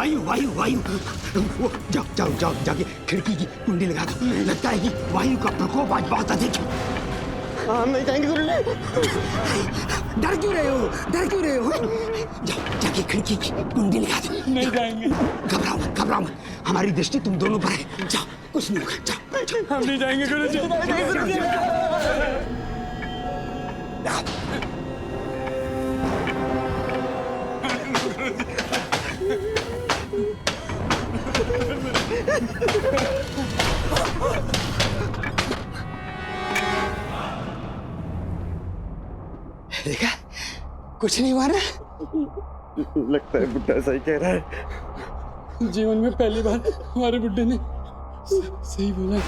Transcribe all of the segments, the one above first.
वायु वायु वायु। वो जाओ जाओ जाओ जाके खिड़की की कुंडी लगा दो। लगता है कि वायु का प्रकोप आज बहुत अधिक है। हम नहीं जाएंगे गुरुजी। डर क्यों रहे हो? डर क्यों रहे हो? जाओ जाके खिड़की की कुंडी लगा दो। नहीं जाएंगे। घबराओ मत, घबराओ मत। हमारी दृष्टि तुम दोनों पर है। जाओ, कुछ नहीं होगा। जाओ, जाओ। हम नहीं जाएंगे गुरुजी। देखा, कुछ नहीं हुआ ना? लगता है बुड्ढा सही कह रहा है। जीवन में पहली बार हमारे बुड्ढे ने सही बोला।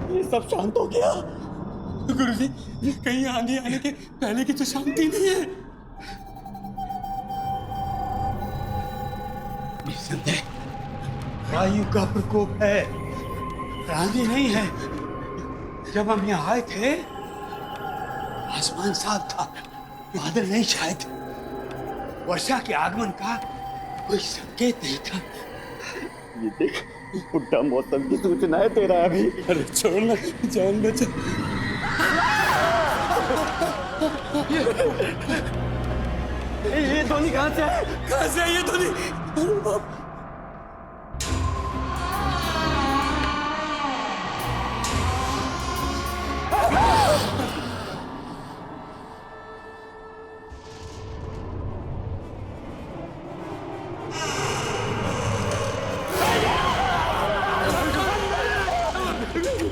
ये सब शांत हो गया। गुरुजी, कहीं आंधी आने के पहले की तो शांति नहीं है। निस्संदेह वायु का प्रकोप है, आंधी नहीं है। जब हम यहाँ आए थे आसमान साफ था, बादल नहीं छाए थे, वर्षा के आगमन का कोई संकेत नहीं था। ये देख, बुड्ढा मौसम की सूचनाएं दे रहा है अभी। अरे छोड़ना, जान बचा। ये धोनी कहाँ से है? कहाँ से है ये धोनी?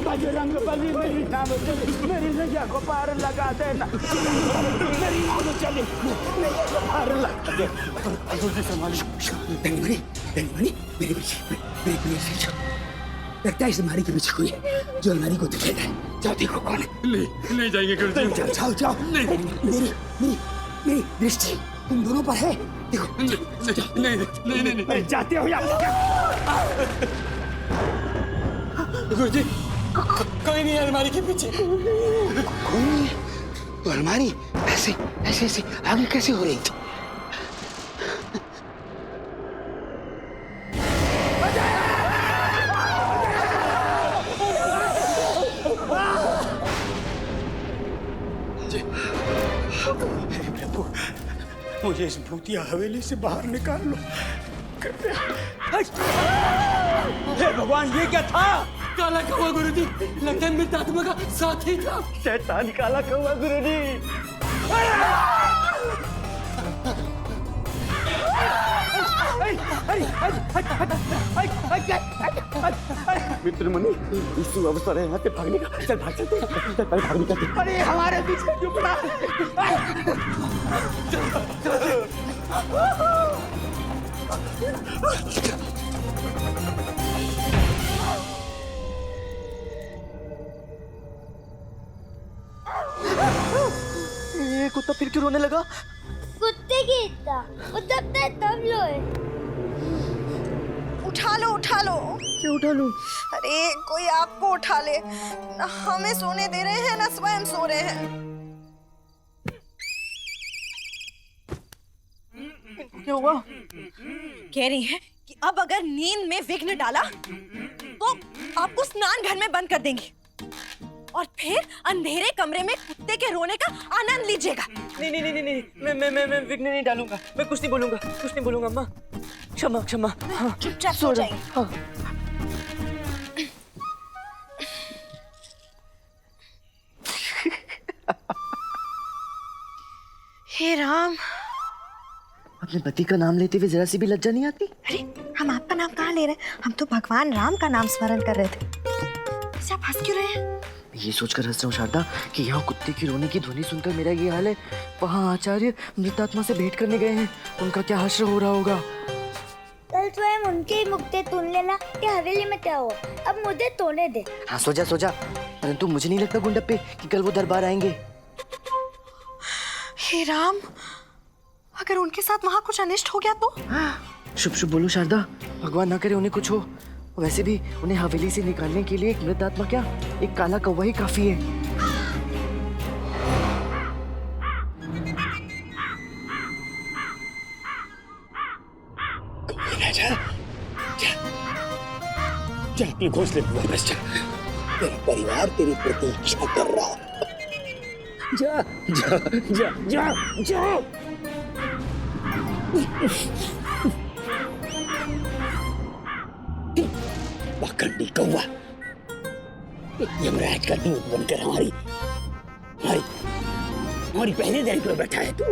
बजरंग बली मेरी नाम चले, मेरी नैया को पार लगा देना। मेरी नाम चले, नैया को पार लगा दे। धनमणि, धनमणि, मेरे पीछे, मेरे पीछे जाओ। लगता है इस अलमारी के पीछे कोई है जो अलमारी को दिखेगा। जाओ देखो कौन है। नहीं जाएंगे गुरुजी। जाओ जाओ जाओ। मेरी दृष्टि तुम दोनों पर है। देखो। नहीं। जाते हो या गुरुजी, कोई नहीं है अलमारी के पीछे। कोई नहीं है? तो अलमारी ऐसे ऐसे ऐसे आगे कैसे हो रही थी? प्रभु, मुझे इस भूतिया हवेली से बाहर निकाल लो। हे भगवान, ये क्या था? काला कौवा गुरुजी, लगता है मृत आत्मा का साथी था। शैतान काला कौवा गुरुजी। मित्रमणि, इस अवसर है यहाँ से भागने का। चल भाग चलते, चल भाग निकलते। अरे हमारे पीछे क्यों पड़ा? ये कुत्ता फिर क्यों रोने लगा? कुत्ते की इतना वो दबता है तब लोए। उठा लो उठा लो। क्यों उठा लूं? अरे कोई आपको उठा ले, ना हमें सोने दे रहे हैं ना स्वयं सो रहे हैं। क्या हुआ? कह रही है कि अब अगर नींद में विघ्न डाला तो आपको स्नान घर में बंद कर देंगे और फिर अंधेरे कमरे में कुत्ते के रोने का आनंद लीजिएगा। नहीं, मैं विघ्न नहीं डालूंगा। मैं कुछ नहीं बोलूंगा अम्मा। क्षमा क्षमा। हाँ, चुपचाप सो जाइए। हाँ। हे राम, अपने पति का नाम लेते हुए जरा सी भी लज्जा नहीं आती? अरे हम आपका नाम कहाँ ले रहे हैं? हम तो भगवान राम का नाम स्मरण कर रहे थे। ऐसे आप हंस क्यों रहे हैं? ये सोचकर हंस रहा हूँ शारदा कि यहाँ कुत्ते की रोने की ध्वनि सुनकर मेरा ये हाल है। वहाँ आचार्य मृतात्मा से भेंट करने गए हैं, उनका क्या हश्र हो रहा होगा। कल स्वयं उनके ही मुख से सुन लेना कि हवेली में क्या हुआ। अब मुझे सोने दे। हाँ सो जा, परंतु मुझे नहीं लगता गुंडप्पे कि कल वो दरबार आएंगे। हे राम, अगर उनके साथ वहां कुछ अनिष्ट हो गया तो? शुभ शुभ बोलो शारदा, भगवान ना करे उन्हें कुछ हो। वैसे भी उन्हें हवेली से निकालने के लिए एक मृत आत्मा क्या, एक काला कौवा ही काफी है। जा अपने घोंसले पे वापस जा। तेरा परिवार तेरी प्रतीक्षा कर रहा। जा जा जा जा जा। पाखंडी कौवा, यमराज का दूत बनकर हमारी पहरेदारी पर बैठा है तू।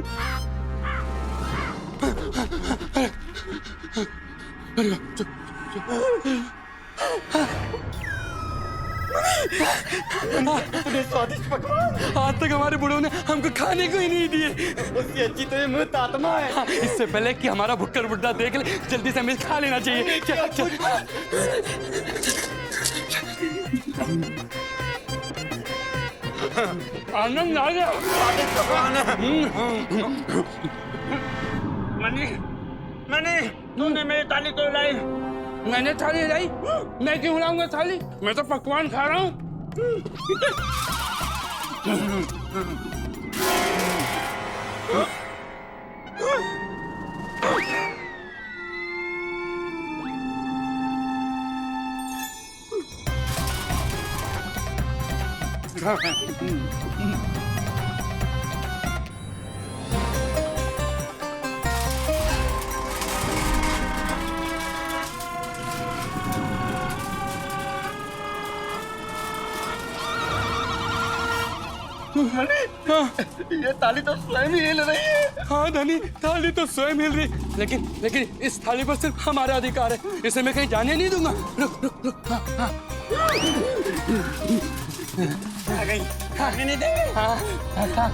स्वादिष्ट पकवान आज तक हमारे बूढ़ों ने हमको खाने को ही नहीं दिए। उससे अच्छी तो ये मृत आत्मा है। इससे पहले कि हमारा भुक्कड़ बुड्ढा देख ले, जल्दी से हमें खा लेना चाहिए। चल, चल। आनंद आ गया। स्वादिष्ट पकवान है। मैंने तूने मेरी थाली तो लाई। मैंने थाली लाई? मैं क्यों लाऊंगा थाली? मैं तो पकवान खा रहा हूँ। ये थाली तो स्वयं ही हिल रही है। हाँ धनी, थाली तो स्वयं हिल रही, लेकिन इस थाली पर सिर्फ हमारा अधिकार है। इसे मैं कहीं जाने नहीं दूंगा। रुक रुक रुक। हाँ हाँ। आ गई, खाने नहीं देंगे। हाँ हाँ।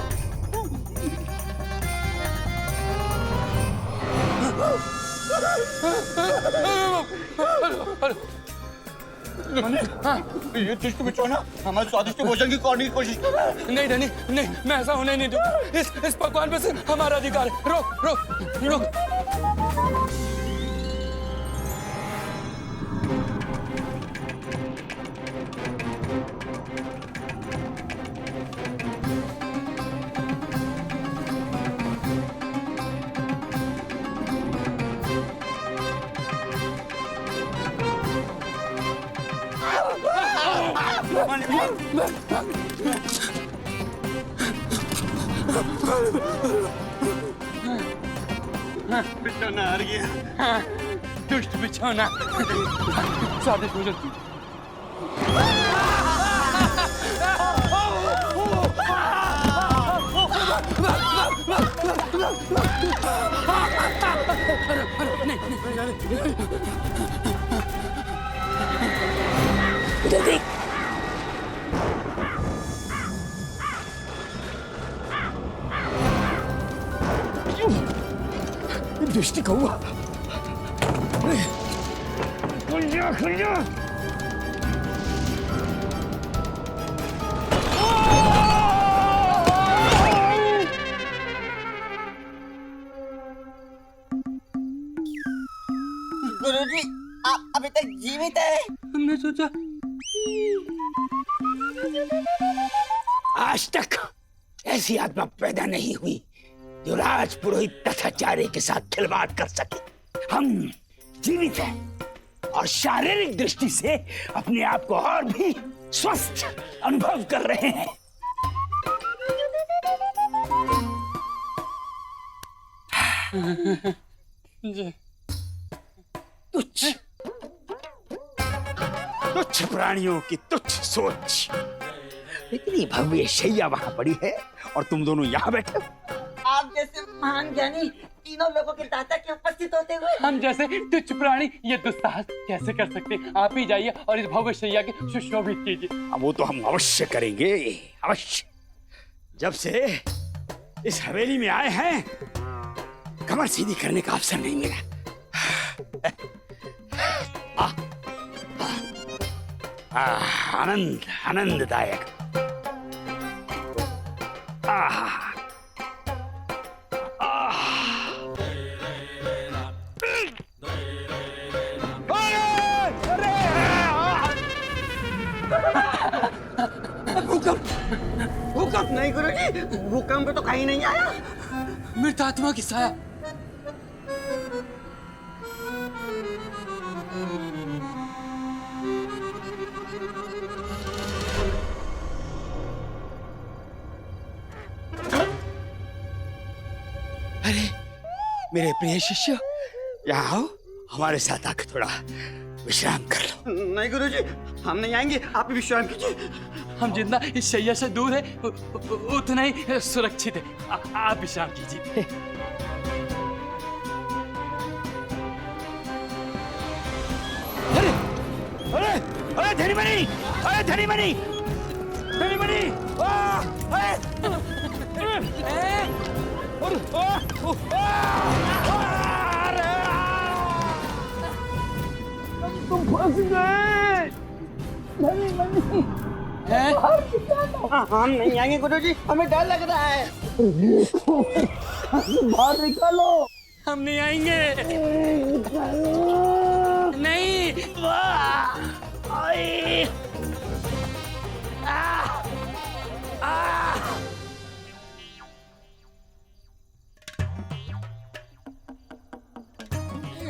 ये दुष्ट बिचौना हमारे स्वादिष्ट भोजन की करने की कोशिश कर रहा है। नहीं धनी, नहीं, मैं ऐसा होने नहीं दूंगा। इस पकवान पे सिर्फ हमारा अधिकार है। रोक रोक रोक। बिछौना हार गया। दुष्ट बिछौना। स्वादिष्ट भोजन। इधर देख। दुष्ट कौवा, खुल जा खुल जा। गुरुजी, आप अभी तक जीवित है? हमने सोचा आज तक ऐसी आत्मा पैदा नहीं हुई जो राज पुरोहित तथाचार्य के साथ खिलवाड़ कर सके। हम जीवित हैं और शारीरिक दृष्टि से अपने आप को और भी स्वस्थ अनुभव कर रहे हैं। तुच्छ तुच्छ प्राणियों की तुच्छ सोच। इतनी भव्य शैया वहां पड़ी है और तुम दोनों यहाँ बैठे हो। आप जैसे महान ज्ञानी तीनों लोगों के दाता के उपस्थित होते हुए हम जैसे तुच्छ प्राणी ये दुस्साहस कैसे कर सकते? आप ही जाइए और इस भव्य शैया के सुशोभित कीजिए। वो तो हम अवश्य करेंगे, अवश्य। जब से इस हवेली में आए हैं कमर सीधी करने का अवसर नहीं मिला। आनंद आनंददायक। भूकंप तो कहीं नहीं आया। मृत आत्मा की साया। अरे मेरे प्रिय शिष्य, यहाँ आओ, हमारे साथ आकर थोड़ा विश्राम कर लो। नहीं गुरुजी, हम नहीं आएंगे, आप विश्राम कीजिए। हम जितना इस शैया से दूर है उतना ही सुरक्षित है। आप विश्राम कीजिए। अरे अरे अरे धनीमणि, अरे धनीमणि, धनीमणि, तुम फंस गए। धनीमणि, हम नहीं आएंगे गुरुजी, हमें डर लग रहा है। बाहर निकालो। हम नहीं आएंगे। नहीं।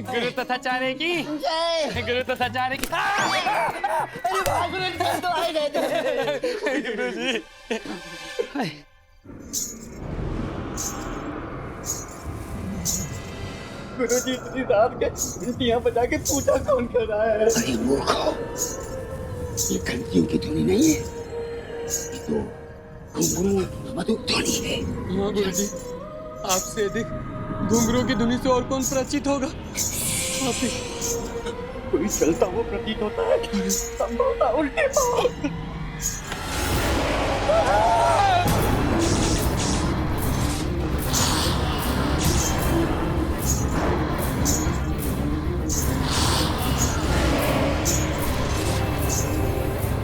गुरु तथाचार्य की जय। गुरु तथाचार्य की। अरे वाह गुरुजी, हम तो आए गए थे। गुरु जी। गुरुजी इतनी रात के घंटियां बजा के पूजा कौन कर रहा है? अरे मूर्खो, ये घंटियों की ध्वनि नहीं है, ये तो घुंघरू मधुर ध्वनि है। हाँ गुरु जी, आपसे अधिक घुंघरू की धुनी से और कौन परिचित होगा? आप ही। कोई चलता हुआ प्रतीत होता है, संभवतः उल्टे पांव।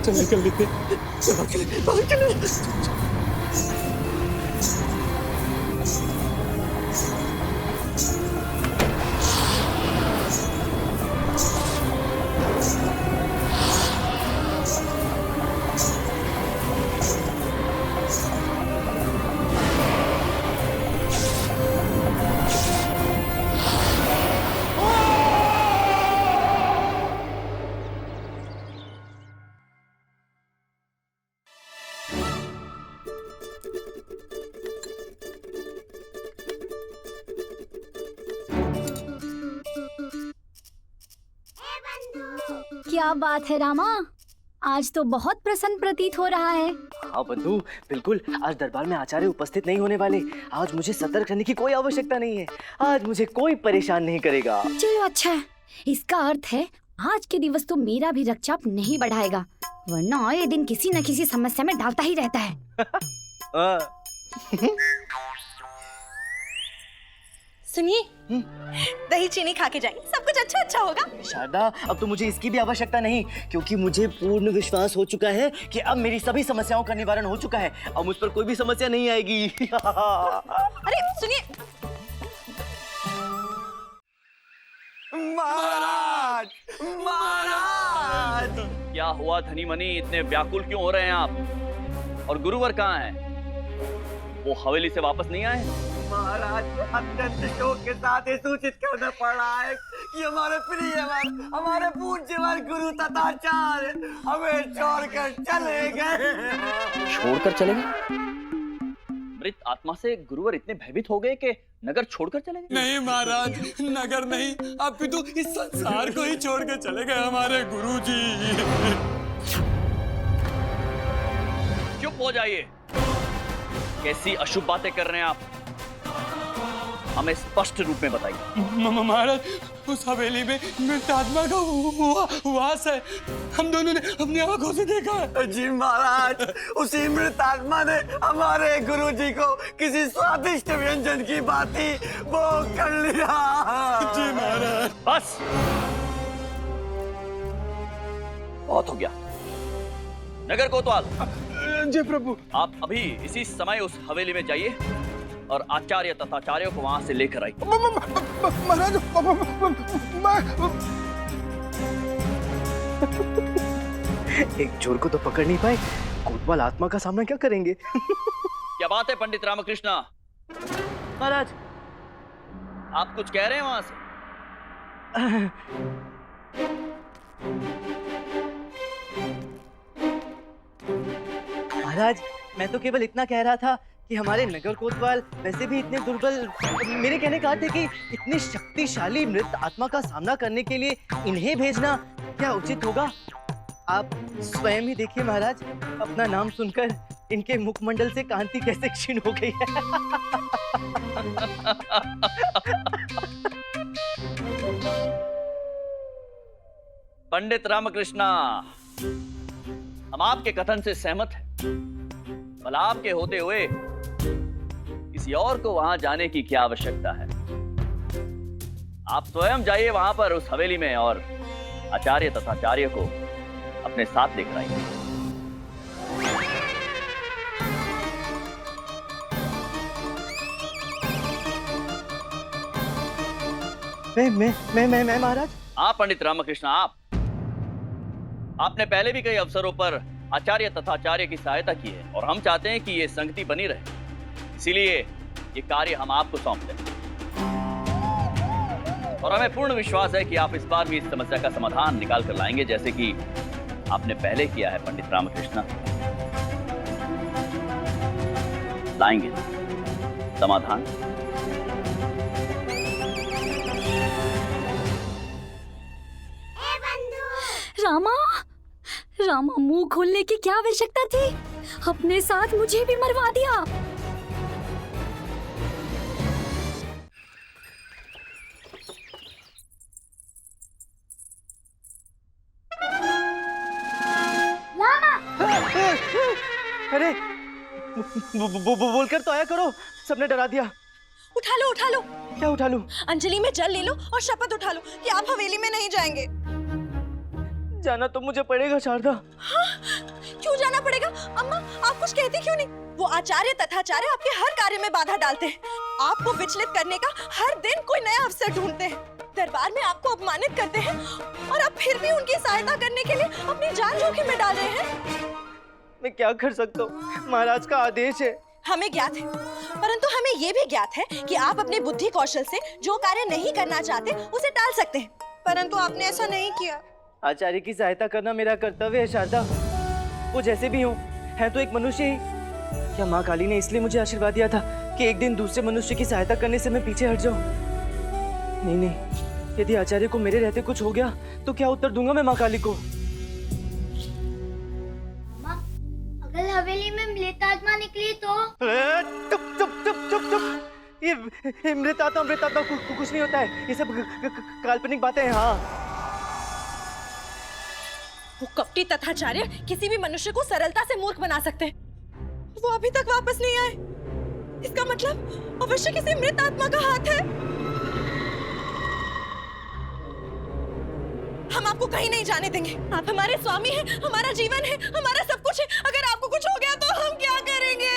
चले कर लेते। क्या बात है रामा, आज तो बहुत प्रसन्न प्रतीत हो रहा है। हाँ बंधु, बिल्कुल। आज दरबार में आचार्य उपस्थित नहीं होने वाले। आज मुझे सतर्क रहने की कोई आवश्यकता नहीं है। आज मुझे कोई परेशान नहीं करेगा। चलो अच्छा है, इसका अर्थ है आज के दिवस तो मेरा भी रक्तचाप नहीं बढ़ाएगा, वरना ये दिन किसी न किसी समस्या में डालता ही रहता है। सुनिए, दही चीनी खा के जाइए, सब कुछ अच्छा अच्छा होगा। शारदा, अब तो मुझे इसकी भी आवश्यकता नहीं, क्योंकि मुझे पूर्ण विश्वास हो चुका है कि अब मेरी सभी समस्याओं का निवारण हो चुका है। अब मुझ पर कोई भी समस्या नहीं आएगी। अरे सुनिए, महाराज, महाराज। क्या हुआ धनीमणि, इतने व्याकुल क्यों हो रहे हैं आप? और गुरुवर कहाँ हैं? वो हवेली से वापस नहीं आए? महाराज, अत्यंत शोक के साथ ये सूचित करना पड़ रहा है कि हमारे प्रियवर, हमारे पूज्यवर गुरु तथाचार्य हमें छोड़कर चले गए। छोड़कर चले गए? मृत आत्मा से गुरुवर इतने भयभीत हो गए कि नगर छोड़कर चले गए? नहीं महाराज, नगर नहीं, अपितु इस संसार को ही छोड़ के चले गए हमारे गुरुजी। चुप हो जाइए। कैसी अशुभ बातें कर रहे हैं आप? हमें स्पष्ट रूप में बताइए। महाराज, उस हवेली में मृत आत्मा का वास है। हम दोनों ने अपनी आंखों से देखा है। जी महाराज, उसी मृत आत्मा ने हमारे गुरुजी को किसी स्वादिष्ट व्यंजन की भांति वो कर लिया। जी महाराज। बस, बहुत हो गया। नगर कोतवाल, जी प्रभु। आप अभी इसी समय उस हवेली में जाइए और आचार्य तथाचार्य को वहां से लेकर आइए। महाराज, एक चोर को तो पकड़ नहीं पाए, कोतवाल आत्मा का सामना क्या करेंगे? क्या बात है पंडित रामकृष्णा? महाराज आप कुछ कह रहे हैं वहां से? महाराज मैं तो केवल इतना कह रहा था कि हमारे नगर कोतवाल वैसे भी इतने दुर्बल, मेरे कहने का अर्थ है कि इतनी शक्तिशाली मृत आत्मा का सामना करने के लिए इन्हें भेजना क्या उचित होगा? आप स्वयं ही देखिए महाराज, अपना नाम सुनकर इनके मुखमंडल से कांति कैसे क्षीण हो गई है। पंडित रामकृष्णा, हम आपके कथन से सहमत हैं। भला आपके होते हुए किसी और को वहां जाने की क्या आवश्यकता है? आप स्वयं जाइए वहां पर उस हवेली में और आचार्य तथाचार्य को अपने साथ लेकर आइए। मैं महाराज। आप पंडित रामकृष्ण, आपने पहले भी कई अवसरों पर आचार्य तथाचार्य की सहायता की है और हम चाहते हैं कि ये संगति बनी रहे, इसीलिए ये कार्य हम आपको सौंपते हैं। और हमें पूर्ण विश्वास है कि आप इस बार भी इस समस्या का समाधान निकाल कर लाएंगे, जैसे कि आपने पहले किया है पंडित रामकृष्ण। लाएंगे समाधान। रामा, रामा मुंह खोलने की क्या आवश्यकता थी? अपने साथ मुझे भी मरवा दिया। अरे बोलकर तो आया करो, सबने डरा दिया। उठा लो उठा लो। क्या उठा लूं? अंजलि में जल ले लो और शपथ उठा लो कि आप हवेली में नहीं जाएंगे। जाना तो मुझे पड़ेगा शारदा। हाँ? क्यों जाना पड़ेगा? अम्मा आप कुछ कहती क्यों नहीं? वो आचार्य तथाचार्य आपके हर कार्य में बाधा डालते हैं, आपको विचलित करने का हर दिन कोई नया अवसर ढूंढते हैं, दरबार में आपको अपमानित करते हैं और आप फिर भी उनकी सहायता करने के लिए अपनी जान जोखिम में डाल रहे हैं। मैं क्या कर सकता हूँ, महाराज का आदेश है। हमें ज्ञात है, परंतु हमें ये भी ज्ञात है कि आप अपने बुद्धि कौशल से जो कार्य नहीं करना चाहते उसे टाल सकते हैं, परंतु आपने ऐसा नहीं किया। आचार्य की सहायता करना मेरा कर्तव्य है शारदा। वो जैसे भी हो है तो एक मनुष्य ही। क्या माँ काली ने इसलिए मुझे आशीर्वाद दिया था कि एक दिन दूसरे मनुष्य की सहायता करने से मैं पीछे हट जाऊं? नहीं नहीं, यदि आचार्य को मेरे रहते कुछ हो गया तो क्या उत्तर दूंगा मैं माँ काली को? अगर हवेली में मृत आत्मा निकली तो? चुप चुप चुप चुप चुप। ये मृत आत्मा को कुछ नहीं होता है, ये सब काल्पनिक बातें हैं। हाँ, वो कपटी तथाचार्य किसी भी मनुष्य को सरलता से मूर्ख बना सकते हैं। वो अभी तक वापस नहीं आए, इसका मतलब अवश्य किसी मृत आत्मा का हाथ है। हम आपको कहीं नहीं जाने देंगे। आप हमारे स्वामी हैं, हमारा जीवन है, हमारा सब कुछ है। अगर आपको कुछ हो गया तो हम क्या करेंगे?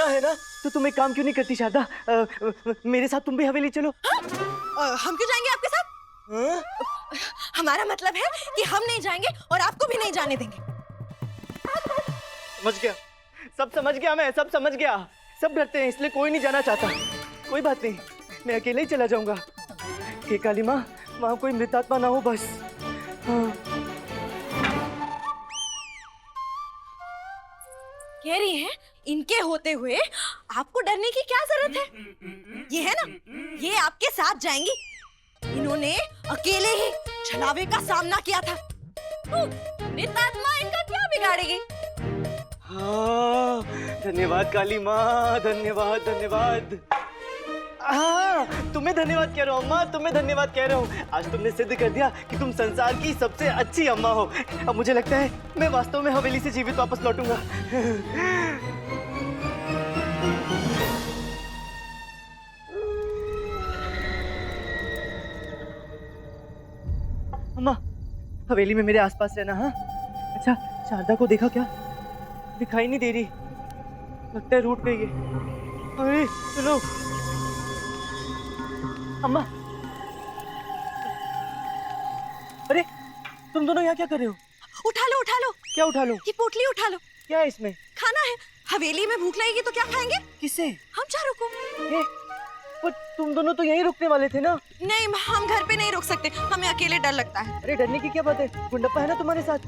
है ना। तो तुम एक काम क्यों नहीं करती शारदा? मेरे साथ तुम भी हवेली चलो। हम क्यों जाएंगे आपके साथ? हमारा मतलब है कि हम नहीं जाएंगे और आपको भी नहीं जाने देंगे। समझ गया, सब समझ गया, मैं सब समझ गया। सब डरते हैं इसलिए कोई नहीं जाना चाहता। कोई बात नहीं, मैं अकेले ही चला जाऊंगा। हे काली माँ, वहां कोई मृतात्मा ना हो बस। हाँ। कह रही हैं, इनके होते हुए आपको डरने की क्या जरूरत है? ये है ना, ये आपके साथ जाएंगी। इन्होंने अकेले ही छलावे का सामना किया था। मृतात्मा इनका क्या बिगाड़ेगी? हाँ, धन्यवाद काली माँ, धन्यवाद। हाँ, तुम्हें धन्यवाद कह रहा हूँ अम्मा, तुम्हें धन्यवाद कह रहा हूँ। आज तुमने सिद्ध कर दिया कि तुम संसार की सबसे अच्छी अम्मा हो। अब मुझे लगता है मैं वास्तव में हवेली से जीवित वापस लौटूंगा। अम्मा, हवेली में मेरे आसपास रहना। हाँ, अच्छा, शारदा को देखा क्या? दिखाई नहीं दे रही, लगता है रूठ गई है। अरे सुनो अम्मा, अरे तुम दोनों यहाँ क्या कर रहे हो? उठा लो। क्या उठा लो? ये पोटली उठा लो। क्या है इसमें? खाना है, हवेली में भूख लगेगी तो क्या खाएंगे? किसे? हम चारों को। पर तुम दोनों तो यहीं रुकने वाले थे ना? नहीं, हम घर पे नहीं रुक सकते, हमें अकेले डर लगता है। अरे डरने की क्या बात है, गुंडप्पा है ना तुम्हारे साथ।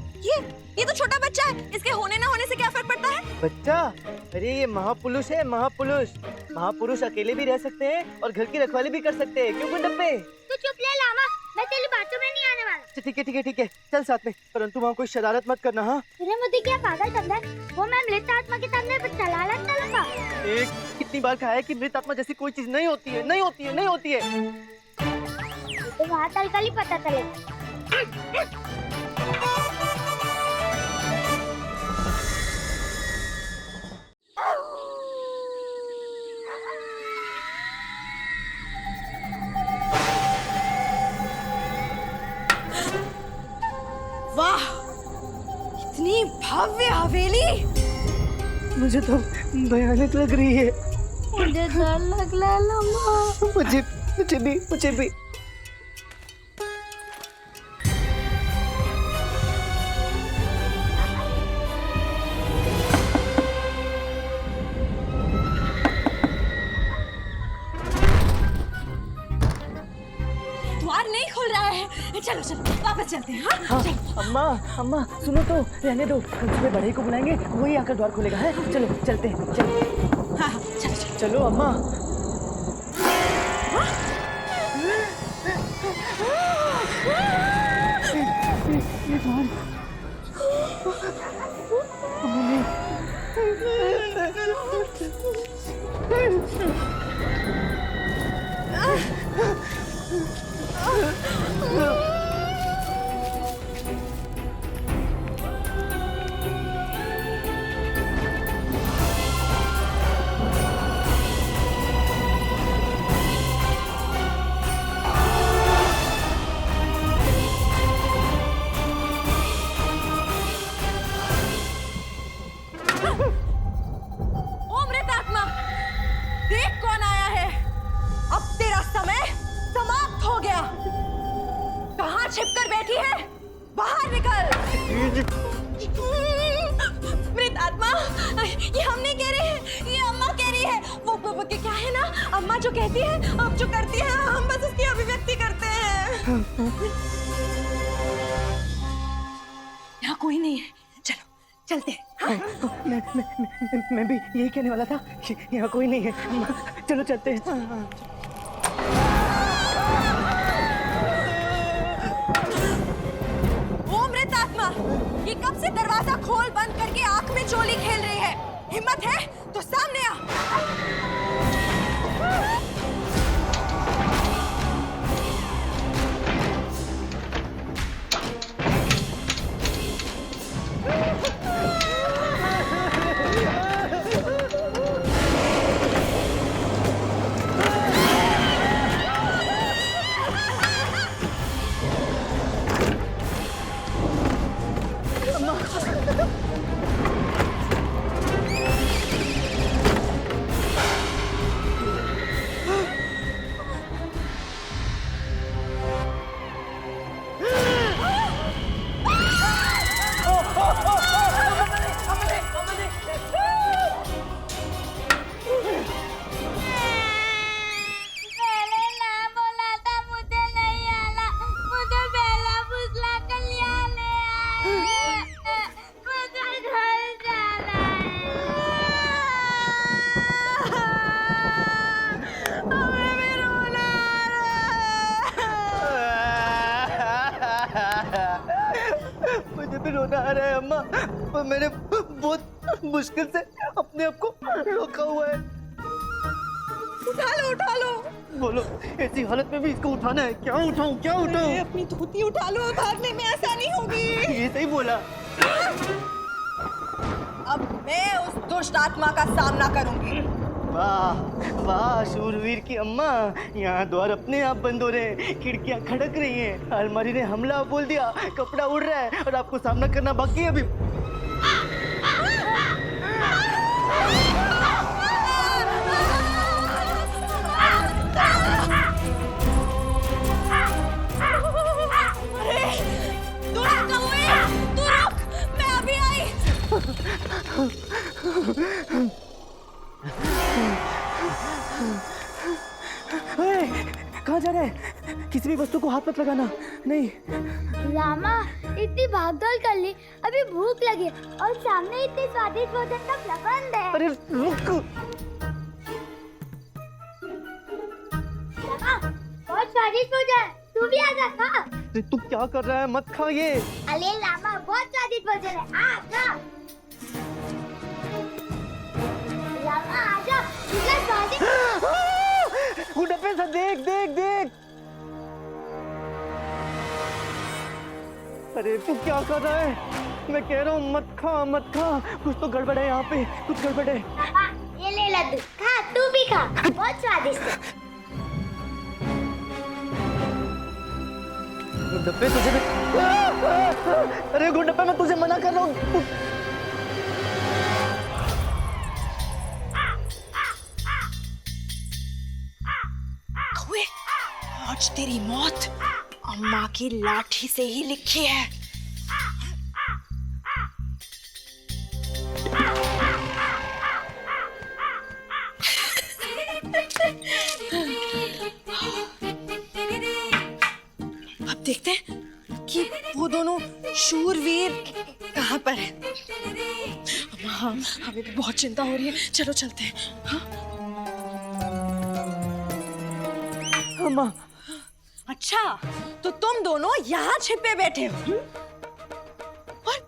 ये तो छोटा बच्चा है, इसके होने ना होने से क्या फर्क पड़ता है? बच्चा? अरे ये महापुरुष है, महापुरुष। महापुरुष अकेले भी रह सकते हैं और घर की रखवाली भी कर सकते हैं, क्यों गुंडप्पे? तू चुप ले लामा, मैं तेरी बातों में नहीं आने वाला। अच्छा ठीक है ठीक है ठीक है, चल साथ में, परंतु वहाँ कोई शरारत मत करना। हाँ तूने मुझे क्या पागल समझा? वो मैं मृत आत्मा के सामने चला लूंगा। एक कितनी बार कहा है कि मृत आत्मा जैसी कोई चीज नहीं होती है, नहीं होती है, नहीं होती है। तो वहाँ कल ही पता चलेगा। वाह, इतनी भव्य हवेली। मुझे तो भयानक लग रही है। मुझे डर लग रहा है लामा। मुझे भी। द्वार नहीं खुल रहा है, चलो चलो वापस चलते हैं। हाँ, चलो। अम्मा सुनो तो, रहने दो, हम सुबह बड़े को बुलाएंगे, वही आकर द्वार खोलेगा। है चलो चलते हैं, चलो। हाँ, चलो। चलो अम्मा। छिपकर बैठी है, बाहर निकल। मृत आत्मा, ये हम नहीं कह रहे हैं, ये अम्मा कह रही है। वो क्या है ना, अम्मा जो कहती है, अब जो करती है, हम बस उसकी अभिव्यक्ति करते हैं। यहाँ कोई नहीं है, चलो चलते हैं। हाँ? मैं भी यही कहने वाला था, यहाँ कोई नहीं है, चलो चलते हैं। ये कब से दरवाजा खोल बंद करके आंख में चोली खेल रही है? हिम्मत है तो सामने आ। रोना आ रहा है अम्मा, पर मैंने बहुत मुश्किल से अपने आप को रोका हुआ है। उठा लो। बोलो, ऐसी हालत में भी इसको उठाना है? क्या उठाऊं? अपनी धोती उठा लो, भागने में आसानी होगी। ये सही बोला। अब मैं उस दुष्ट आत्मा का सामना करूंगी। वाह शूरवीर की अम्मा, यहाँ द्वार अपने आप बंद हो रहे हैं, खिड़कियाँ खड़क रही हैं, अलमारी ने हमला बोल दिया, कपड़ा उड़ रहा है और आपको सामना करना बाकी है अभी। तू रुक, मैं अभी आई। डेंजर है, किसी भी वस्तु को हाथ मत लगाना। नहीं। रामा इतनी भागदौड़ कर ली, अभी भूख लगी और सामने इतने स्वादिष्ट भोजन का प्रबंध है। अरे रुक। रामा बहुत स्वादिष्ट भोजन, तू भी आजा खा। अरे तू क्या कर रहा है, मत खा ये। अरे रामा बहुत स्वादिष्ट भोजन है, आ खा। रामा आजा, इतना स्वादिष्ट। गुंडप्पे से देख देख देख। अरे तू क्या कर रहा है, मैं कह रहा हूँ मत खा मत खा, कुछ तो गड़बड़ है यहाँ पे, कुछ गड़बड़ है। पापा ये ले लड्डू, खा तू भी खा, बहुत स्वादिष्ट है। गुंडप्पे तुझे अरे गुंडप्पे मैं तुझे मना कर रहा हूँ। कौवे, आज तेरी मौत अम्मा की लाठी से ही लिखी है। अब देखते हैं कि वो दोनों शूरवीर कहाँ पर है। अम्मा, हमें भी बहुत चिंता हो रही है, चलो चलते हैं। हाँ? अम्मा। अच्छा, तो तुम दोनों यहाँ छिपे बैठे हो और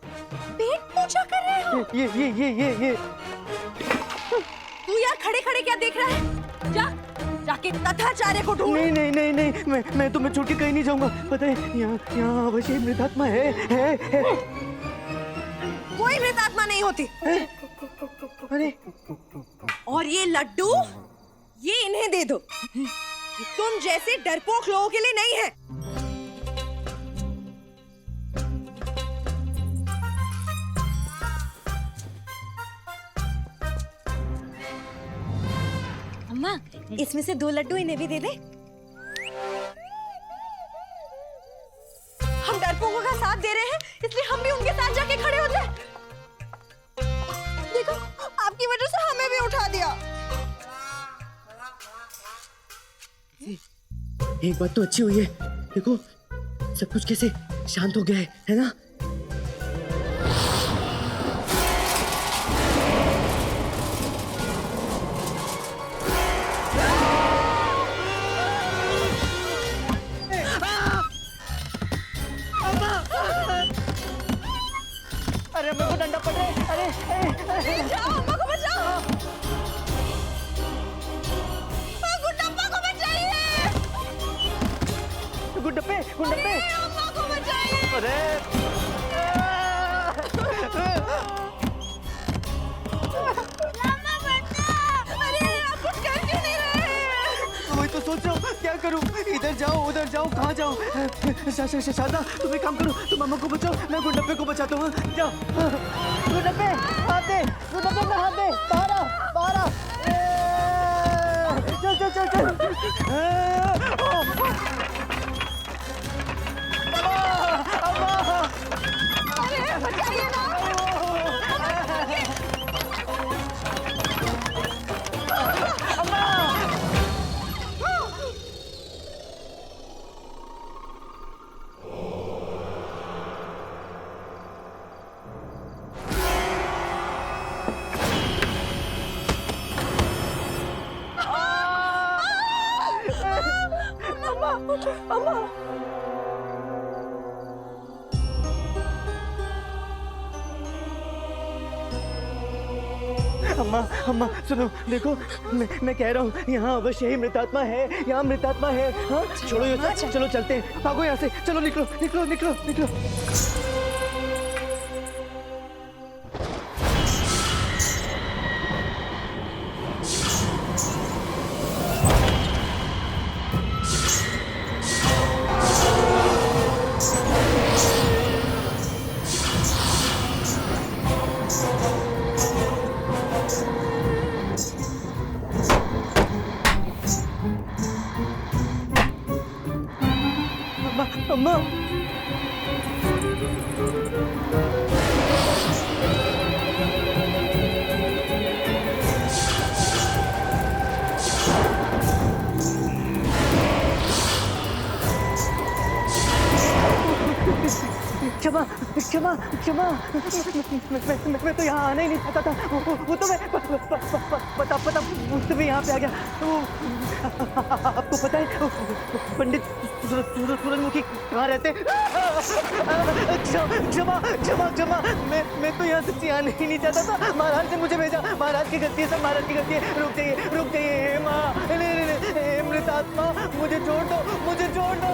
पेट पूजा कर रहे हो। ये तू यहाँ खड़े खड़े क्या देख रहा है? जाके तथाचार्य को ढूंढ। नहीं, मैं तुम्हें छोड़ के कहीं नहीं जाऊंगा। पता है यहाँ अवश्य मृतात्मा है। कोई मृतात्मा नहीं होती। अरे और ये लड्डू, ये इन्हें दे दो, तुम जैसे डरपोक लोगों के लिए नहीं है। अम्मा, इसमें से 2 लड्डू इन्हें भी दे दे। हम डरपोकों का साथ दे रहे हैं, इसलिए हम भी उनके साथ जाके खड़े हो जाए। देखो, आपकी वजह से हमें भी उठा दिया। एक बात तो अच्छी हुई है, देखो सब कुछ कैसे शांत हो गया है ना? अरे मेरे को डंडा पड़ रहा है। अरे जाओ, अम्मा को बचाओ। गुड्डप्पा को बचाइए। गुड्डप्पे अम्मा को बचाइए। अरे अरे आप कुछ कर क्यों नहीं रहे? वही तो सोच रहा हूँ क्या करूँ, इधर जाओ उधर जाओ, कहाँ जाओ? शारदा तुम एक काम करो, तुम अम्मा को बचाओ, मैं गुंडप्पे को बचाता हूँ। जाओ गुंडप्पे, हाथ दे गुंडप्पे में, हाथ दे, बाहर आ। चल अरे बचाइए ना। अम्मा सुनो, देखो मैं कह रहा हूँ यहाँ अवश्य ही मृतात्मा है, यहाँ मृतात्मा है। हाँ छोड़ो ये, चलो चलते हैं, भागो यहाँ से, चलो निकलो। अम्मा क्षमा क्षमा क्षमा मैं तो यहाँ आना ही नहीं चाहता था। वो तो मैं पता मुझसे भी यहाँ पे आ गया। तो आपको पता है पंडित सूरजमुखी कहाँ रहते? क्षमा क्षमा क्षमा, मैं तो यहाँ सच्ची आने ही नहीं चाहता था। महाराज ने मुझे भेजा। महाराज की गलती है, सब महाराज की गलती है। रुक जाइए माँ, नहीं मृत आत्मा, मुझे छोड़ दो, मुझे छोड़ दो।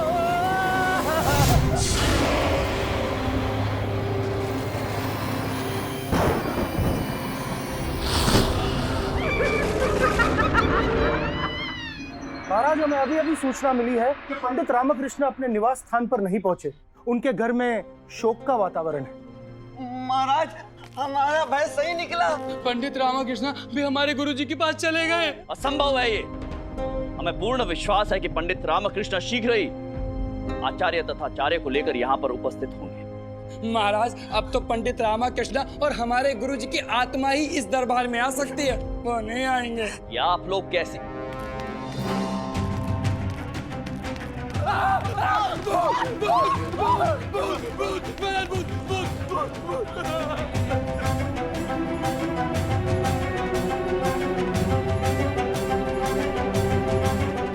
महाराज, हमें अभी अभी सूचना मिली है कि पंडित रामकृष्ण अपने निवास स्थान पर नहीं पहुंचे। उनके घर में शोक का वातावरण है। महाराज, हमारा भय सही निकला। पंडित रामकृष्ण भी हमारे गुरुजी के पास चले गए। असंभव है ये। हमें पूर्ण विश्वास है कि पंडित रामकृष्ण शीघ्र ही आचार्य तथा आचार्य को लेकर यहाँ पर उपस्थित होंगे। महाराज, अब तो पंडित रामकृष्ण और हमारे गुरुजी की आत्मा ही इस दरबार में आ सकती है, वो नहीं आएंगे। या आप लोग कैसे?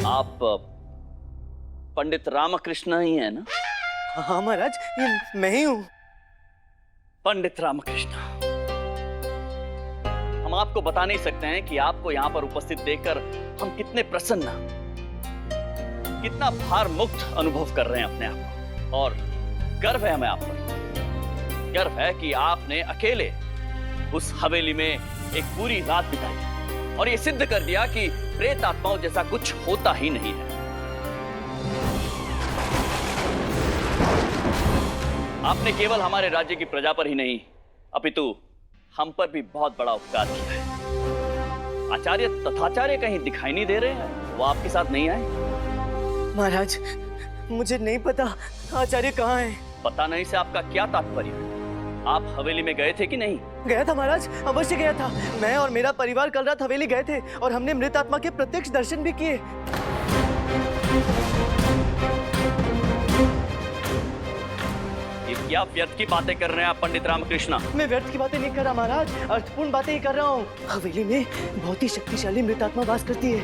आप पंडित रामकृष्ण ही है ना? हाँ महाराज, ये मैं ही हूँ। पंडित रामकृष्ण, हम आपको बता नहीं सकते हैं कि आपको यहाँ पर उपस्थित देखकर हम कितने प्रसन्न, कितना भार मुक्त अनुभव कर रहे हैं अपने आप को। और गर्व है हमें आप पर। गर्व है कि आपने अकेले उस हवेली में एक पूरी रात बिताई और ये सिद्ध कर दिया कि प्रेत आत्माओं जैसा कुछ होता ही नहीं है। आपने केवल हमारे राज्य की प्रजा पर ही नहीं, अपितु हम पर भी बहुत बड़ा उपकार किया है। आचार्य तथाचार्य कहीं दिखाई नहीं दे रहे हैं, वो आपके साथ नहीं आए? महाराज, मुझे नहीं पता आचार्य कहाँ हैं। पता नहीं से आपका क्या तात्पर्य? आप हवेली में गए थे कि नहीं? गया था महाराज, अवश्य गया था। मैं और मेरा परिवार कल रात हवेली गए थे और हमने मृत आत्मा के प्रत्यक्ष दर्शन भी किए। ये क्या व्यर्थ की बातें कर रहे हैं आप पंडित रामकृष्ण? मैं व्यर्थ की बातें नहीं कर रहा महाराज, अर्थपूर्ण बातें ही कर रहा हूँ। हवेली में बहुत ही शक्तिशाली मृत आत्मा वास करती है।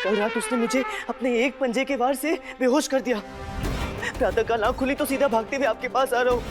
कल रात उसने मुझे अपने एक पंजे के वार से बेहोश कर दिया। प्रातः काल आँख खुली तो सीधा भागते हुए आपके पास आ रहा हूँ।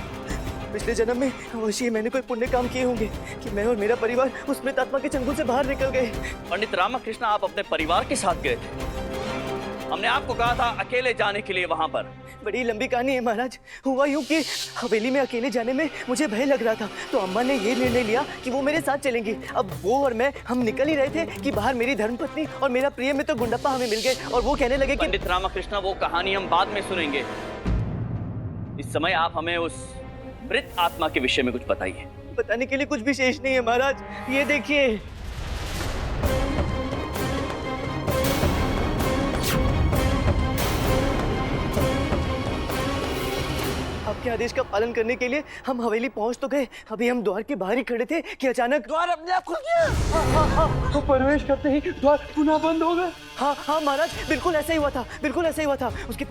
पिछले जन्म में अवश्य मैंने कोई पुण्य काम किए होंगे कि मैं और मेरा परिवार उस मृत आत्मा के चंगुल से बाहर निकल गए। पंडित रामकृष्ण, आप अपने परिवार के साथ गए थे। हमने आपको कहा था अकेले जाने के लिए वहां पर। बड़ी लंबी कहानी है महाराज। हुआ यूं कि हवेली में अकेले जाने में मुझे भय लग रहा था, तो अम्मा ने ये निर्णय लिया कि वो मेरे साथ चलेंगी। अब वो और मैं हम निकल ही रहे थे कि बाहर मेरी धर्मपत्नी और मेरा प्रिय मित्र गुंडप्पा हमें मिल गए और वो कहने लगे कि पंडित रामकृष्ण, वो कहानी हम बाद में सुनेंगे। इस समय आप हमें उस मृत आत्मा के विषय में कुछ बताइए। बताने के लिए कुछ भी शेष नहीं है महाराज। ये देखिए, आपके आदेश का पालन करने के लिए हम हवेली पहुंच तो गए। अभी हम द्वार के बाहर ही खड़े थे कि अचानक द्वार अपने आप खुल गया। तो प्रवेश करते ही द्वार पुनः बंद हो गए। हाँ महाराज, बिल्कुल ऐसा ही हुआ था, बिल्कुल ऐसा ही हुआ था। उसके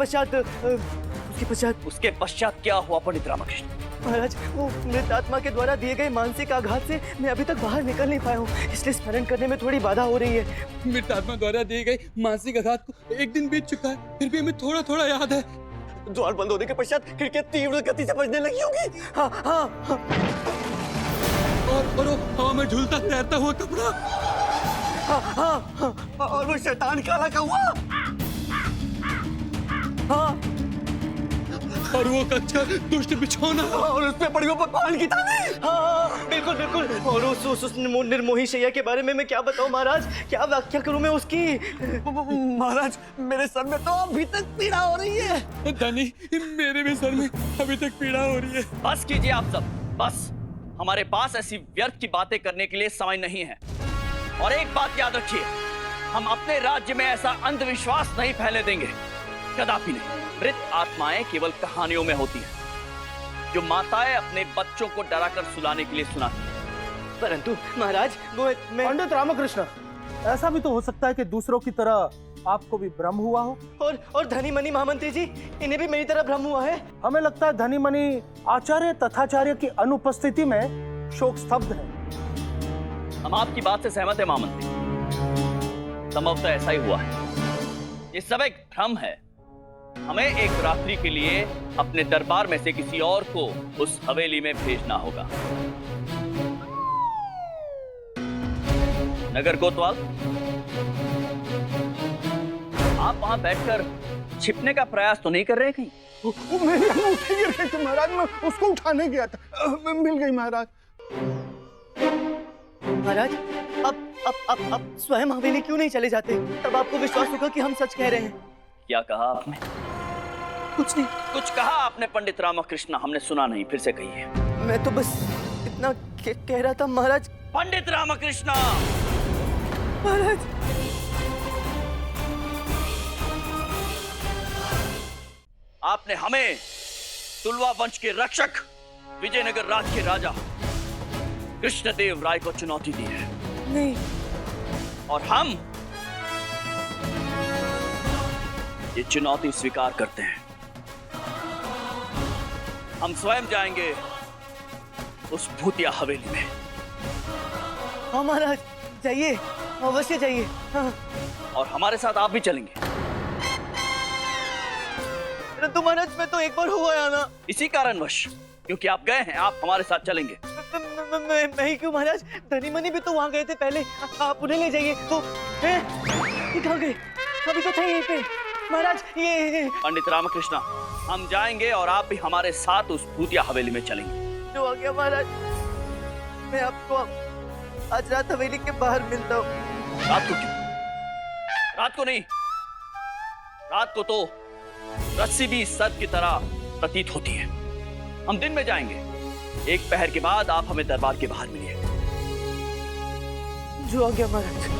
पश्चात क्या हुआ पंडित रामकृष्ण? महाराज, वो मृत आत्मा के द्वारा दिए गए मानसिक आघात से मैं अभी तक बाहर निकल नहीं पाया हूँ, इसलिए स्मरण करने में थोड़ी बाधा हो रही है। मृत आत्मा द्वारा दिए गए मानसिक आघात को एक दिन बीत चुका है, फिर भी हमें थोड़ा थोड़ा याद है। द्वार बंद होने के पश्चात खिड़कियां तीव्र गति से बजने लगी होंगी। हाँ। और वो हवा में झूलता तैरता हुआ कपड़ा। हाँ। और वो शैतान काला कौवा। हाँ। और वो कच्चा दुष्ट बिछौना। और उसपे पड़ी वो पकवान की थाली। हाँ, बिल्कुल। और उस निर्मोही शैया के बारे में मैं क्या बताऊं महाराज, क्या व्याख्या करूं मैं उसकी। महाराज, मेरे सर में तो अभी तक पीड़ा हो रही है। धनी, मेरे भी सर में अभी तक पीड़ा हो रही है। बस कीजिए आप सब, बस। हमारे पास ऐसी व्यर्थ की बातें करने के लिए समय नहीं है। और एक बात याद रखिए, हम अपने राज्य में ऐसा अंधविश्वास नहीं फैले देंगे, कदापि नहीं। मृत आत्माएं केवल कहानियों में होती हैं, जो माताएं अपने बच्चों को डराकर सुलाने के लिए सुनाती हैं। परंतु महाराज, वो मैं पंडित रामकृष्ण, ऐसा भी तो हो सकता है कि दूसरों की तरह आपको भी भ्रम हुआ हो। और धनी मनी महामंत्री जी, इन्हें भी मेरी तरह भ्रम हुआ है। हमें लगता है धनी मनी आचार्य तथाचार्य की अनुपस्थिति में शोक स्तब्ध है। हम आपकी बात से सहमत है महामंत्री, संभवतः ऐसा ही हुआ है। ये सब एक भ्रम है। हमें एक रात्रि के लिए अपने दरबार में से किसी और को उस हवेली में भेजना होगा। नगर कोतवाल, आप वहां बैठकर छिपने का प्रयास तो नहीं कर रहे कहीं? वो मेरी अंगूठी गिर गई थी महाराज, मैं उसको उठाने गया था, मिल गई महाराज। महाराज, अब स्वयं हवेली क्यों नहीं चले जाते? तब आपको विश्वास होगा कि हम सच कह रहे हैं। क्या कहा आपने? कुछ नहीं। कुछ कहा आपने पंडित रामकृष्ण, हमने सुना नहीं, फिर से कहिए। मैं तो बस इतना कह रहा था महाराज। पंडित रामकृष्ण! महाराज, आपने हमें तुलवा वंश के रक्षक, विजयनगर राज के राजा कृष्णदेव राय को चुनौती दी है। नहीं। और हम ये चुनौती स्वीकार करते हैं। हम स्वयं जाएंगे उस भूतिया हवेली में। हाँ महाराज, जाइए, अवश्य जाइए। हाँ। और हमारे साथ आप भी चलेंगे। परंतु महाराज, मैं तो एक बार हो आया ना। इसी कारणवश, क्योंकि आप गए हैं, आप हमारे साथ चलेंगे। मैं ही क्यों महाराज? धनी मनी भी तो वहां गए थे पहले, आप उन्हें ले जाइए। तो ये कहाँ गए? अभी तो थे यहीं पे। महाराज, ये पंडित रामकृष्ण, हम जाएंगे और आप भी हमारे साथ उस भूतिया हवेली में चलेंगे। जो आ गया महाराज, मैं आपको आज रात हवेली के बाहर मिलता हूँ। रात को क्यों? रात को नहीं, रात को तो रस्सी भी सर्प की तरह प्रतीत होती है। हम दिन में जाएंगे। एक पहर के बाद आप हमें दरबार के बाहर मिलिए। जो आ गया महाराज।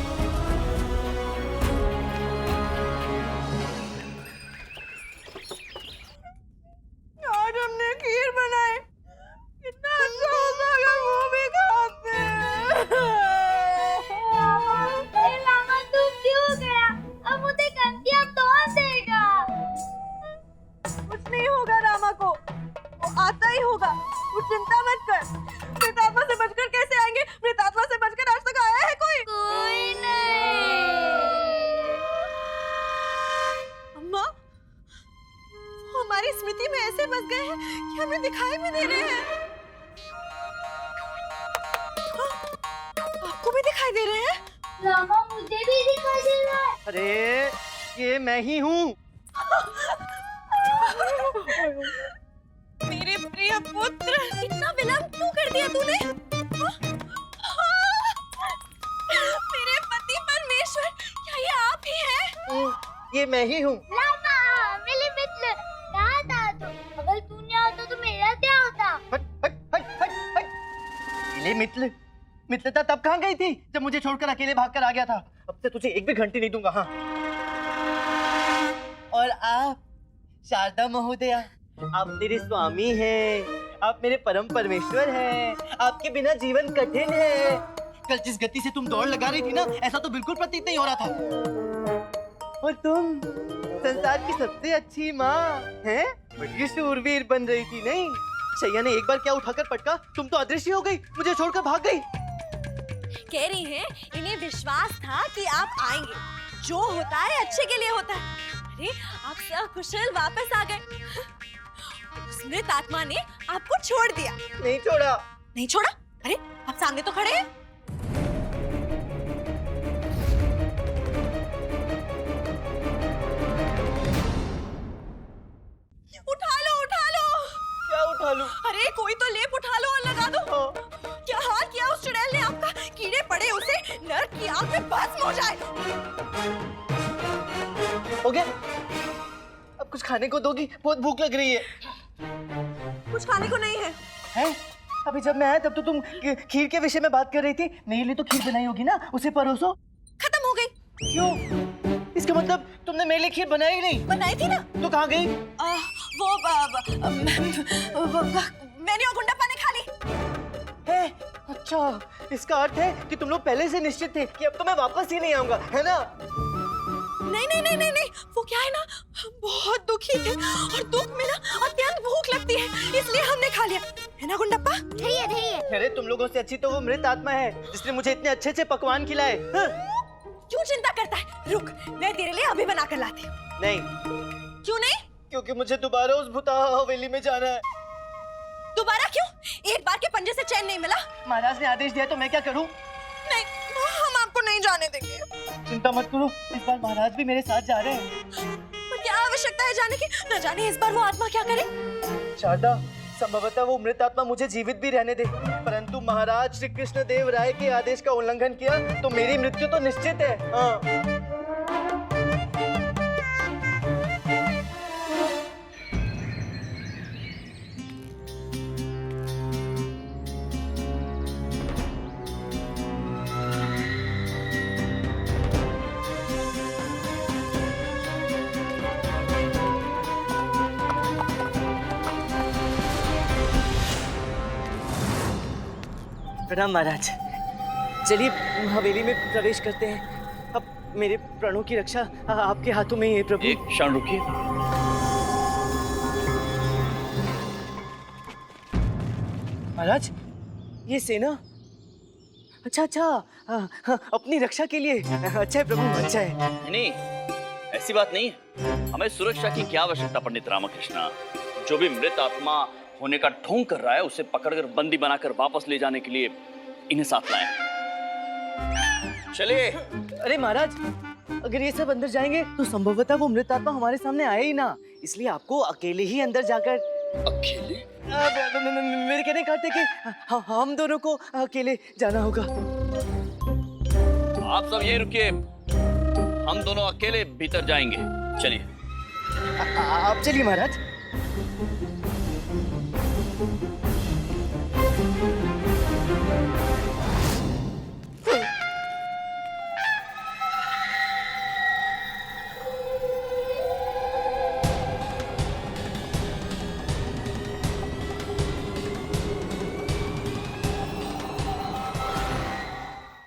आज हमने खीर बनाई, कितना अच्छा होता अगर वो भी खाते। मामा तू क्यों गया? अब मुझे गंतिया कौन देगा? कुछ नहीं होगा रामा को, वो आता ही होगा, तू चिंता मत कर। प्रेतात्मा से बचकर कैसे आएंगे? प्रेतात्मा से बचकर आज तक आया है कोई? कोई नहीं। अम्मा, वो हमारी स्मृति में ऐसे बस गए हैं कि हमें दिखाई भी दे रहे हैं। आपको भी दिखाई दे रहे हैं? रामा, मुझे भी दिखाई दे रहा है। अरे, ये मैं ही हूँ। मेरे प्रिय पुत्र, इतना विलंब क्यों कर दिया तूने? मेरे पति परमेश्वर, क्या ये आप ही हैं? ये मैं ही हूँ। रामा, मेरे मित्र, कहाँ था तू? अगर तू नहीं आता तो मेरा क्या होता? हट हट हट हट हट। मिले मित्रता तब कहाँ गई थी जब मुझे छोड़कर अकेले भागकर आ गया था। अब से तुझे एक भी घंटी नहीं दूंगा। हाँ। और आप शारदा महोदया, आप मेरे स्वामी हैं, आप मेरे परम परमेश्वर हैं। आपके बिना जीवन कठिन है। कल जिस गति से तुम दौड़ लगा रही थी ना, ऐसा तो बिल्कुल प्रतीत नहीं हो रहा था। और तुम संसार की सबसे अच्छी माँ हैं, बड़ी शूरवीर बन रही थी नहीं? शैया ने एक बार क्या उठाकर पटका, तुम तो अदृश्य हो गई, मुझे छोड़कर भाग गई। कह रही हैं, इन्हें विश्वास था कि आप आएंगे। जो होता है अच्छे के लिए होता है। अरे, आप सकुशल वापस आ गए। स्मृत आत्मा ने आपको छोड़ दिया। नहीं छोड़ा। नहीं छोड़ा? अरे, आप सामने तो खड़े हैं। उठा लो, उठा लो। क्या उठा लूं? अरे, कोई तो लेप उठा लो और लगा दो। क्या हाल किया उस चुड़ैल ने आपका? कीड़े पड़े उसे, नर्क की आग में भस्म हो जाए। हो गया? अब कुछ खाने को दोगी? बहुत भूख लग रही है। कुछ खाने को नहीं है। हैं? अभी जब मैं आया तब तो तुम खीर के विषय में बात कर रही थी। मेरे लिए तो खीर बनाई होगी ना, उसे परोसो। खत्म हो गई। क्यों? इसका मतलब तुमने मेरे लिए खीर बनाई ही नहीं? बनाई थी ना। तो कहाँ गई? मैंने और गुंडापा ने खा ली। है? अच्छा, इसका अर्थ है कि तुम लोग पहले से निश्चित थे कि अब तो मैं वापस ही नहीं आऊंगा, है ना? नहीं नहीं नहीं नहीं नहीं, वो क्या है ना, बहुत दुखी थे और दुख में ना अत्यंत भूख लगती है, इसलिए हमने खा लिया, है ना गुंडप्पा? अरे तुम लोगों से अच्छी तो वो मृत आत्मा है जिसने मुझे इतने अच्छे अच्छे पकवान खिलाए। हाँ? क्यों चिंता करता है? रुक, मैं तेरे लिए अभी बना कर लाती हूँ। नहीं, क्यों नहीं? क्योंकि मुझे दोबारा उस भूता हवेली में जाना है। दोबारा क्यों? एक बार के पंजे से चैन नहीं मिला। महाराज ने आदेश दिया तो मैं क्या करूं? नहीं, हम आपको नहीं जाने देंगे। चिंता मत करो, इस बार महाराज भी मेरे साथ जा रहे हैं। पर क्या आवश्यकता है जाने की? न जाने इस बार वो आत्मा क्या करे। शारदा, संभवतः वो मृत आत्मा मुझे जीवित भी रहने दे, परंतु महाराज श्री कृष्ण देव राय के आदेश का उल्लंघन किया तो मेरी मृत्यु तो निश्चित है। हाँ। प्रणाम महाराज, चलिए हवेली में प्रवेश करते हैं। अब मेरे प्राणों की रक्षा आपके हाथों में ही है प्रभु। एक क्षण रुकिए। महाराज, ये सेना? अच्छा अच्छा, अपनी रक्षा के लिए। अच्छा है प्रभु, अच्छा है। नहीं, ऐसी बात नहीं है। हमें सुरक्षा की क्या आवश्यकता पंडित रामकृष्ण? जो भी मृत आत्मा होने का ढोंग कर रहा है उसे पकड़कर बंदी बनाकर वापस ले जाने के लिए इन्हें साथ लाएं। चलिए। अरे महाराज, अगर ये सब अंदर जाएंगे तो संभवतः वो मृत आत्मा हमारे सामने आए ही ना, इसलिए आपको अकेले ही अंदर जाकर। अकेले? मेरे कहने का अर्थ है कि हम दोनों को अकेले जाना होगा। आप सब यहीं रुकिए, हम दोनों अकेले भीतर जाएंगे। चलिए। आप चलिए महाराज।